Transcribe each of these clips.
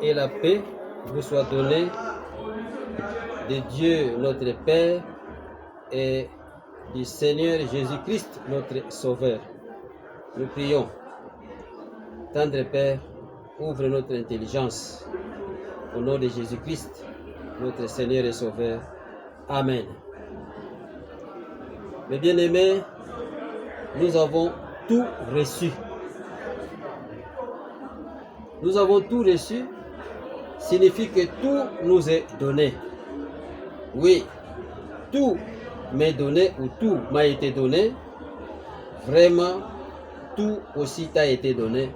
et la paix vous soient données de Dieu notre Père et du Seigneur Jésus-Christ notre Sauveur. Nous prions. Tendre Père, ouvre notre intelligence. Au nom de Jésus-Christ, notre Seigneur et Sauveur. Amen. Mes bien-aimés, nous avons tout reçu. Nous avons tout reçu, signifie que tout nous est donné. Oui, tout m'est donné ou tout m'a été donné. Vraiment, tout aussi t'a été donné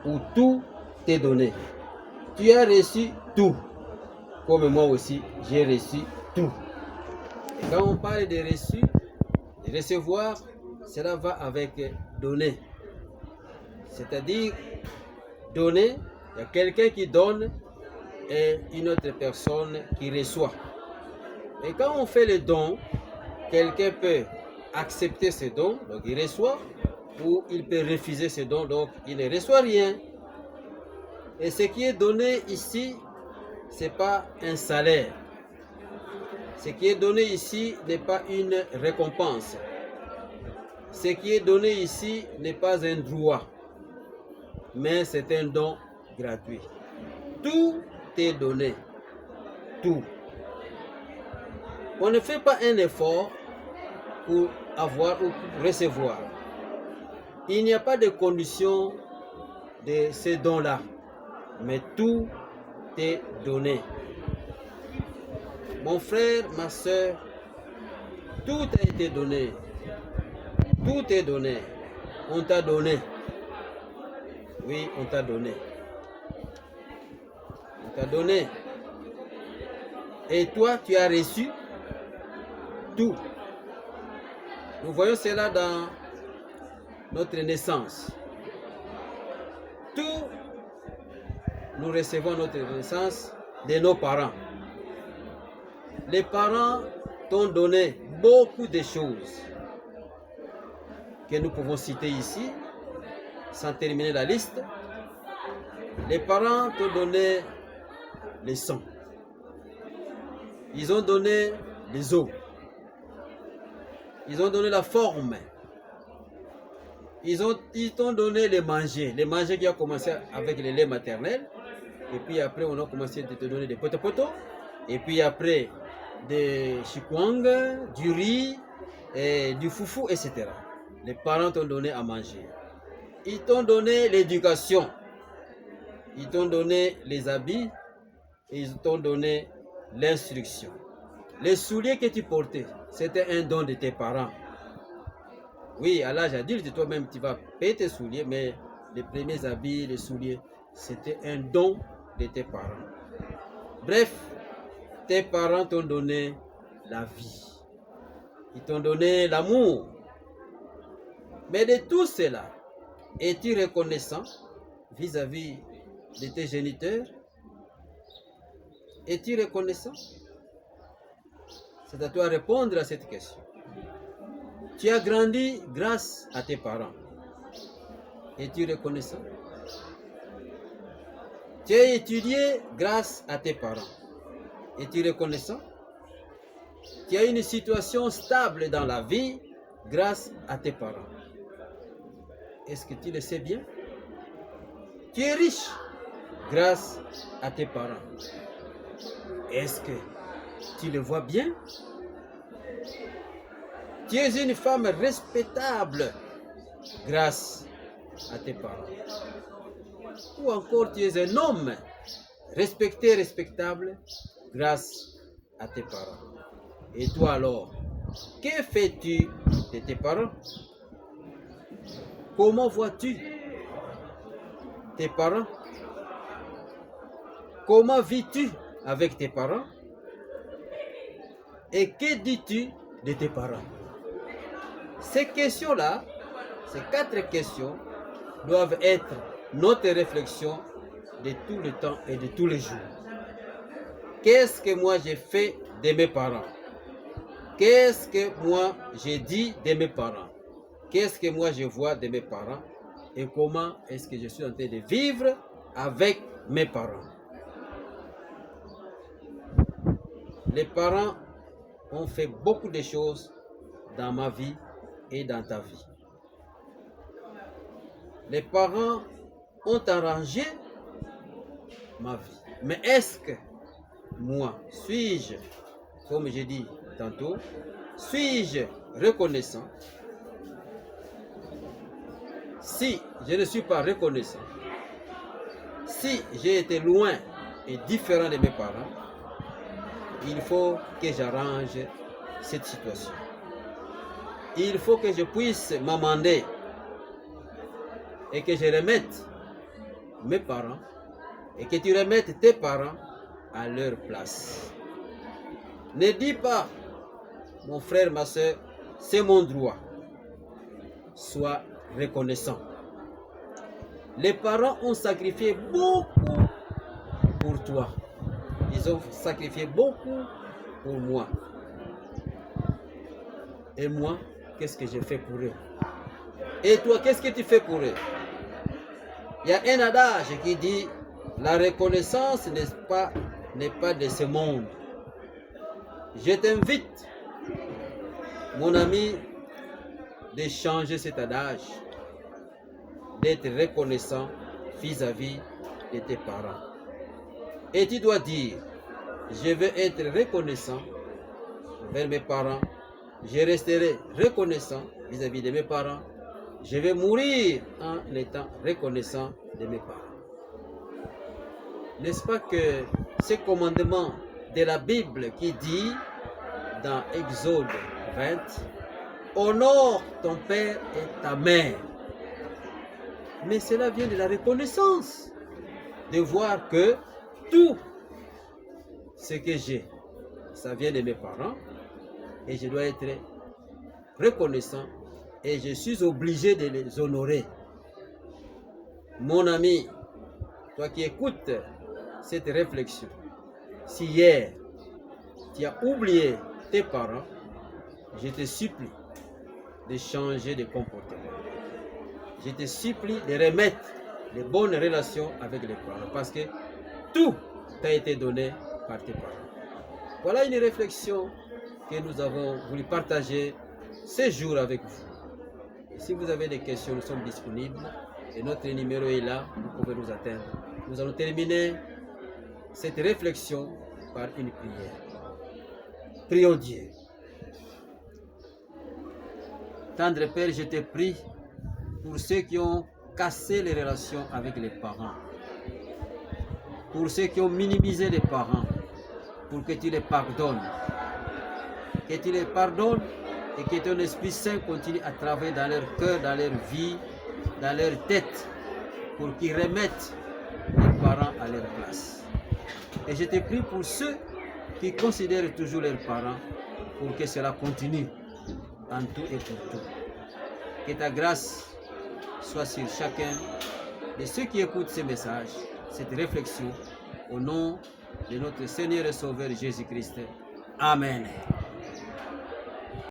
ou tout t'est donné. Tu as reçu tout, comme moi aussi, j'ai reçu tout. Et quand on parle de reçu, de recevoir, cela va avec donner. C'est-à-dire, donner, il y a quelqu'un qui donne et une autre personne qui reçoit. Et quand on fait le don, quelqu'un peut accepter ce don, donc il reçoit, ou il peut refuser ce don, donc il ne reçoit rien. Et ce qui est donné ici, ce n'est pas un salaire. Ce qui est donné ici n'est pas une récompense. Ce qui est donné ici n'est pas un droit, mais c'est un don gratuit. Tout est donné. Tout. On ne fait pas un effort pour avoir ou pour recevoir. Il n'y a pas de condition de ces dons-là, mais tout est donné. Mon frère, ma soeur, tout a été donné. Tout est donné. On t'a donné. Oui, on t'a donné. On t'a donné. Et toi, tu as reçu tout. Nous voyons cela dans notre naissance. Tout, nous recevons notre naissance de nos parents. Les parents t'ont donné beaucoup de choses que nous pouvons citer ici, sans terminer la liste. Les parents t'ont donné les sangs. Ils ont donné les os. Ils ont donné la forme. Ils t'ont donné les manger. Les manger qui a commencé avec le lait maternel. Et puis après, on a commencé à te donner des poto-poto. Et puis après, des chikwang, du riz, et du foufou, etc. Les parents t'ont donné à manger. Ils t'ont donné l'éducation. Ils t'ont donné les habits. Et ils t'ont donné l'instruction. Les souliers que tu portais, c'était un don de tes parents. Oui, à l'âge adulte, toi-même, tu vas payer tes souliers, mais les premiers habits, les souliers, c'était un don de tes parents. Bref, tes parents t'ont donné la vie. Ils t'ont donné l'amour. Mais de tout cela, es-tu reconnaissant vis-à-vis de tes géniteurs? Es-tu reconnaissant? C'est à toi de répondre à cette question. Tu as grandi grâce à tes parents. Es-tu reconnaissant? Tu as étudié grâce à tes parents. Es-tu reconnaissant? Tu as une situation stable dans la vie grâce à tes parents. Est-ce que tu le sais bien? Tu es riche grâce à tes parents. Est-ce que tu le vois bien? Tu es une femme respectable grâce à tes parents. Ou encore tu es un homme respecté, respectable grâce à tes parents. Et toi alors, que fais-tu de tes parents? Comment vois-tu tes parents? Comment vis-tu avec tes parents? Et que dis-tu de tes parents? Ces questions-là, ces 4 questions, doivent être notre réflexion de tout le temps et de tous les jours. Qu'est-ce que moi j'ai fait de mes parents? Qu'est-ce que moi j'ai dit de mes parents? Qu'est-ce que moi je vois de mes parents? Et comment est-ce que je suis en train de vivre avec mes parents? Les parents ont fait beaucoup de choses dans ma vie et dans ta vie. Les parents ont arrangé ma vie. Mais est-ce que moi, suis-je, comme j'ai dit tantôt, suis-je reconnaissant? Si je ne suis pas reconnaissant, si j'ai été loin et différent de mes parents, il faut que j'arrange cette situation. Il faut que je puisse m'amender et que je remette mes parents et que tu remettes tes parents à leur place. Ne dis pas, mon frère, ma soeur, c'est mon droit. Sois reconnaissant. Les parents ont sacrifié beaucoup pour toi. Ils ont sacrifié beaucoup pour moi. Et moi, qu'est-ce que j'ai fait pour eux? Et toi, qu'est-ce que tu fais pour eux? Il y a un adage qui dit, la reconnaissance n'est pas de ce monde. Je t'invite, mon ami, de changer cet adage, d'être reconnaissant vis-à-vis de tes parents. Et tu dois dire, je veux être reconnaissant vers mes parents, je resterai reconnaissant vis-à-vis de mes parents, je vais mourir en étant reconnaissant de mes parents. N'est-ce pas que ce commandement de la Bible qui dit dans Exode 20, honore ton père et ta mère. Mais cela vient de la reconnaissance, de voir que tout ce que j'ai, ça vient de mes parents et je dois être reconnaissant et je suis obligé de les honorer. Mon ami, toi qui écoutes cette réflexion, si hier tu as oublié tes parents, je te supplie de changer de comportement. Je te supplie de remettre les bonnes relations avec les parents parce que tout t'a été donné par tes parents. Voilà une réflexion que nous avons voulu partager ce jour avec vous. Et si vous avez des questions, nous sommes disponibles et notre numéro est là, vous pouvez nous atteindre. Nous allons terminer cette réflexion par une prière. Prions Dieu. Tendre Père, je te prie pour ceux qui ont cassé les relations avec les parents, pour ceux qui ont minimisé les parents, pour que tu les pardonnes. Que tu les pardonnes et que ton Esprit Saint continue à travailler dans leur cœur, dans leur vie, dans leur tête, pour qu'ils remettent les parents à leur place. Et je te prie pour ceux qui considèrent toujours leurs parents, pour que cela continue en tout et pour tout. Que ta grâce soit sur chacun de ceux qui écoutent ces messages, cette réflexion, au nom de notre Seigneur et Sauveur Jésus-Christ. Amen.